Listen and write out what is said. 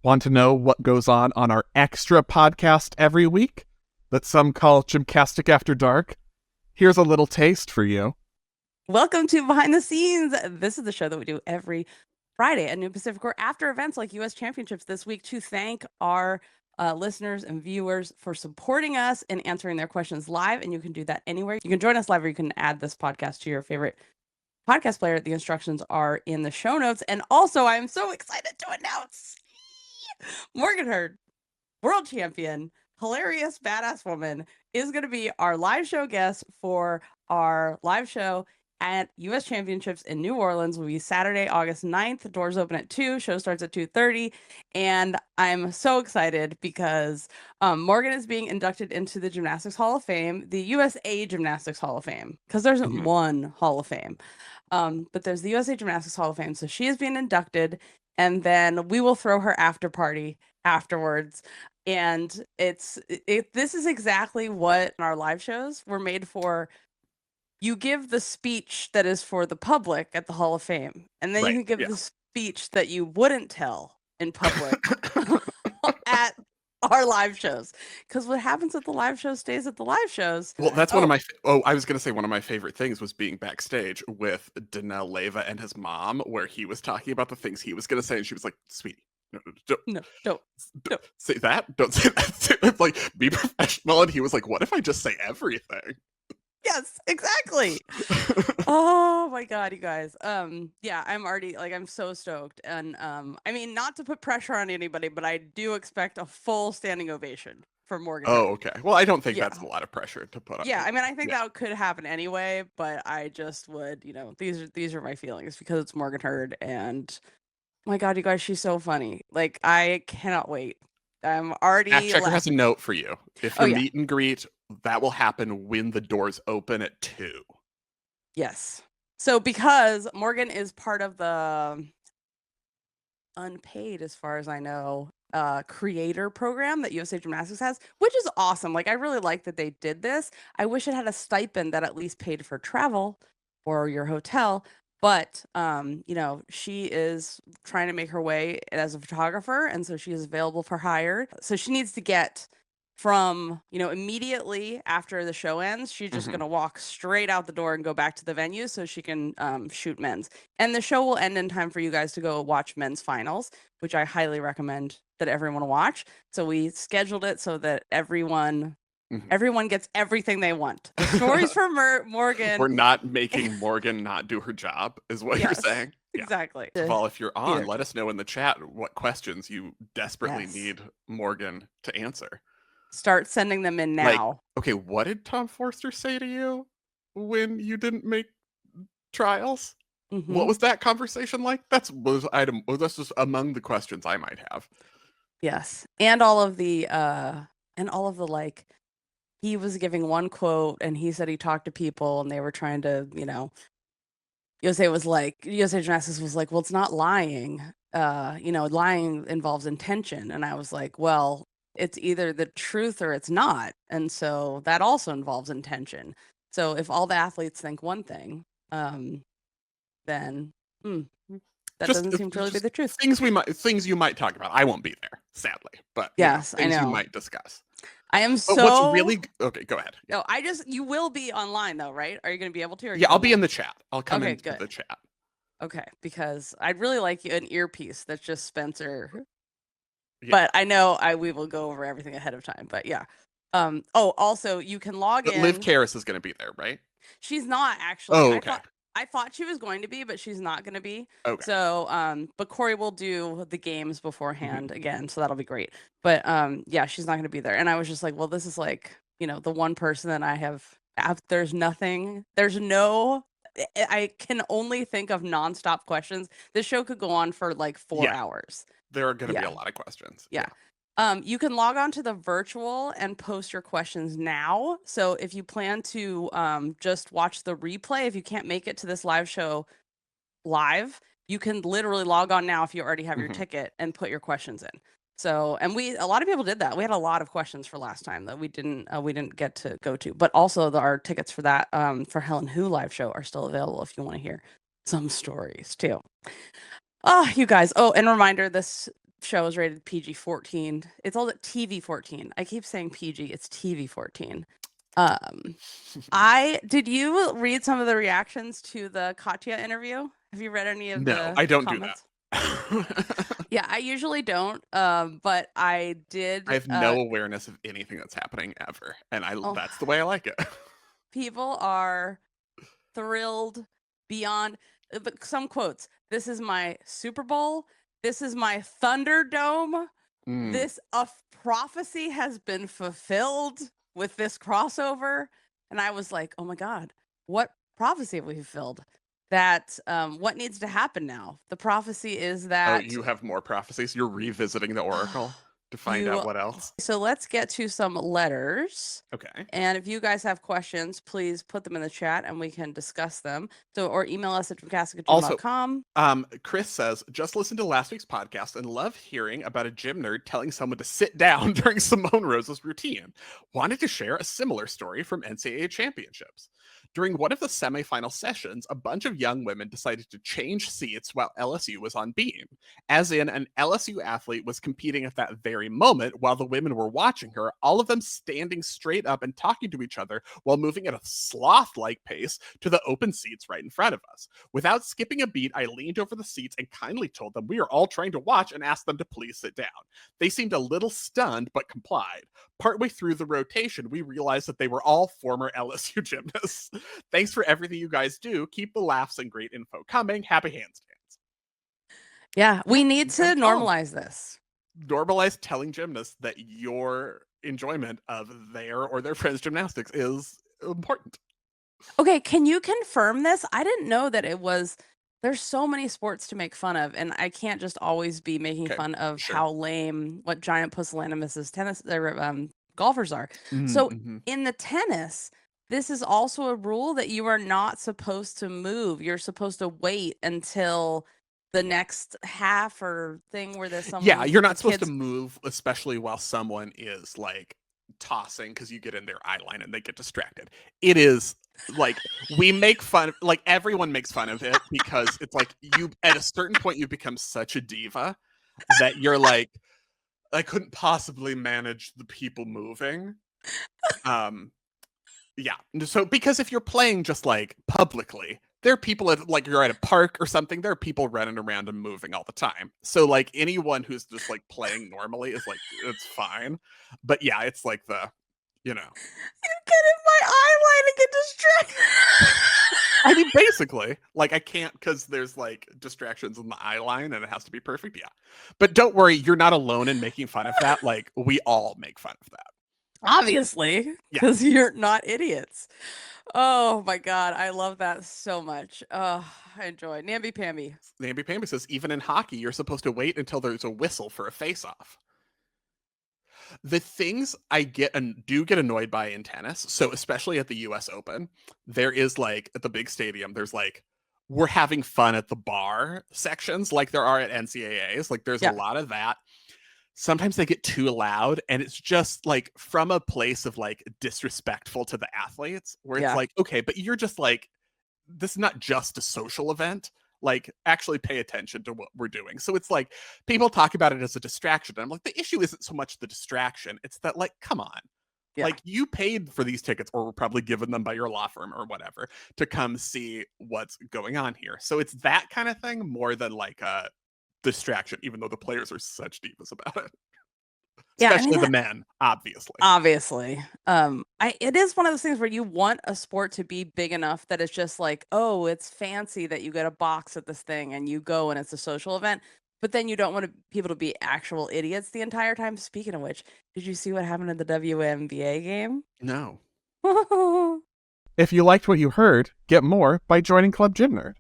Want to know what goes on our extra podcast every week that some call GymCastic After Dark? Here's a little taste for you. Welcome to Behind the Scenes. This is the show that we do every Friday at New Pacific or after events like U.S. Championships this week to thank our listeners and viewers for supporting us and answering their questions live. And you can do that anywhere. You can join us live or you can add this podcast to your favorite podcast player. The instructions are in the show notes. And also, I'm so excited to announce Morgan Hurd, world champion, hilarious, badass woman, is going to be our live show guest for our live show at U.S. Championships in New Orleans. Will be Saturday, August 9th. Doors open at 2. Show starts at 2:30. And I'm so excited because Morgan is being inducted into the Gymnastics Hall of Fame, the USA Gymnastics Hall of Fame, because there's one Hall of Fame. But there's the USA Gymnastics Hall of Fame. So she is being inducted, and then we will throw her after party afterwards. And this is exactly what our live shows were made for. You give the speech that is for the public at the Hall of Fame, and then you can give the speech that you wouldn't tell in public at our live shows. Because what happens at the live shows stays at the live shows. Well, that's one of my... I was going to say one of my favorite things was being backstage with Danelle Leyva and his mom, where he was talking about the things he was going to say, and she was like, "Sweetie, don't say that. Don't say that. Like, be professional." And he was like, "What if I just say everything?" Yes, exactly. Oh my God, you guys. Yeah, I'm already I'm so stoked. And I mean, not to put pressure on anybody, but I do expect a full standing ovation for Morgan. Oh, okay. Well, I don't think that's a lot of pressure to put on. Yeah, I mean, I think that could happen anyway, but I just would, these are my feelings because it's Morgan Hurd, and my God, you guys, she's so funny. Like, I cannot wait. I'm already... Fact Checker has a note for you. If your meet and greet, that will happen when the doors open at 2. Yes. So because Morgan is part of the unpaid, as far as I know, creator program that USA Gymnastics has, which is awesome. Like, I really like that they did this. I wish it had a stipend that at least paid for travel or your hotel. But, she is trying to make her way as a photographer, and so she is available for hire. So she needs to get from, immediately after the show ends, she's just going to walk straight out the door and go back to the venue so she can shoot men's. And the show will end in time for you guys to go watch men's finals, which I highly recommend that everyone watch. So we scheduled it so that everyone gets everything they want. The stories for Morgan. We're not making Morgan not do her job, is what you're saying. Yeah. Exactly. Well, if you're on, let us know in the chat what questions you desperately need Morgan to answer. Start sending them in now. Like, okay, what did Tom Forster say to you when you didn't make trials? What was that conversation like? That's just among the questions I might have. Yes, and all of the like, he was giving one quote and he said he talked to people and they were trying to, USA Gymnastics was like, well, it's not lying. Lying involves intention. And I was like, well, it's either the truth or it's not. And so that also involves intention. So if all the athletes think one thing, then that doesn't seem to really be the truth. Things you might talk about. I won't be there, sadly. But yes, things I know. You might discuss. I am so... What's really... Okay, go ahead. No, you will be online though, right? Are you going to be able to? Yeah, I'll be in the chat. I'll come into the chat. Okay, because I'd really like an earpiece that's just Spencer. Yeah. But I know we will go over everything ahead of time. But yeah. Also, you can log in. Liv Karras is going to be there, right? She's not actually. Oh, okay. I thought she was going to be, but she's not going to be. Okay. So, but Corey will do the games beforehand again, so that'll be great. But yeah, she's not going to be there. And I was just like, well, this is like, the one person that I have. There's nothing. There's no. I can only think of nonstop questions. This show could go on for like 4 hours. There are going to be a lot of questions. Yeah. You can log on to the virtual and post your questions now. So if you plan to just watch the replay, if you can't make it to this live show live, you can literally log on now if you already have your ticket and put your questions in. So, and a lot of people did that. We had a lot of questions for last time that we didn't get to go to, but also our tickets for that, for Helen Who live show are still available if you want to hear some stories too. Oh, you guys. Oh, and reminder, this show is rated PG-14. It's all at TV-14. I keep saying PG. It's TV-14. Did you read some of the reactions to the Katya interview? Have you read any of No, the I don't comments? do that. Yeah, I usually don't. But I did. I have no awareness of anything that's happening ever, and that's the way I like it. People are thrilled beyond. But some quotes. This is my Super Bowl. This is my Thunderdome. This prophecy has been fulfilled with this crossover. And I was like, oh my God, what prophecy have we fulfilled? That what needs to happen now? The prophecy is that. Oh, you have more prophecies? You're revisiting the Oracle to find out what else? So let's get to some letters. Okay. And if you guys have questions, please put them in the chat and we can discuss them. So, or email us at gymcastic@gmail.com. Also, Chris says, just listen to last week's podcast and love hearing about a gym nerd telling someone to sit down during Simone Rose's routine. Wanted to share a similar story from NCAA championships. During one of the semifinal sessions, a bunch of young women decided to change seats while LSU was on beam. As in, an LSU athlete was competing at that very moment while the women were watching her, all of them standing straight up and talking to each other while moving at a sloth-like pace to the open seats right in front of us. Without skipping a beat, I leaned over the seats and kindly told them we are all trying to watch and asked them to please sit down. They seemed a little stunned, but complied. Partway through the rotation, we realized that they were all former LSU gymnasts. Thanks for everything you guys do. Keep the laughs and great info coming. Happy handstands. Yeah, we need to normalize this. Normalize telling gymnasts that your enjoyment of their or their friends' gymnastics is important. Okay, can you confirm this? I didn't know that it was. There's so many sports to make fun of, and I can't just always be making fun of how lame what giant pusillanimous tennis or golfers are. So in the tennis, this is also a rule that you are not supposed to move. You're supposed to wait until the next half or thing where there's someone. Yeah, you're not supposed to move, especially while someone is like tossing, because you get in their eye line and they get distracted. It is like we make fun, like everyone makes fun of it because it's like you at a certain point you become such a diva that you're like, I couldn't possibly manage the people moving. Yeah. So because if you're playing just like publicly, there are people at like you're at a park or something, there are people running around and moving all the time. So like anyone who's just like playing normally is like it's fine. But yeah, it's like you get in my eye line and get distracted. I mean, basically, like I can't because there's like distractions in the eye line and it has to be perfect. Yeah. But don't worry, you're not alone in making fun of that. Like we all make fun of that. Obviously, because you're not idiots. Oh my God, I love that so much. Oh, I enjoy Namby Pamby. Namby Pamby says, even in hockey, you're supposed to wait until there's a whistle for a face-off. The things I do get annoyed by in tennis, so especially at the US Open, there is like at the big stadium, there's like we're having fun at the bar sections like there are at NCAAs. Like there's a lot of that. Sometimes they get too loud and it's just like from a place of like disrespectful to the athletes where it's like, okay, but you're just like, this is not just a social event. Like actually pay attention to what we're doing. So it's like people talk about it as a distraction. And I'm like, the issue isn't so much the distraction. It's that like, come on. Like you paid for these tickets or were probably given them by your law firm or whatever to come see what's going on here. So it's that kind of thing more than like a distraction, even though the players are such divas about it. Especially the men, obviously. It is one of those things where you want a sport to be big enough that it's just like, oh, it's fancy that you get a box at this thing and you go and it's a social event. But then you don't want people to be actual idiots the entire time. Speaking of which, did you see what happened in the WNBA game? No. If you liked what you heard, get more by joining Club Gym Nerd.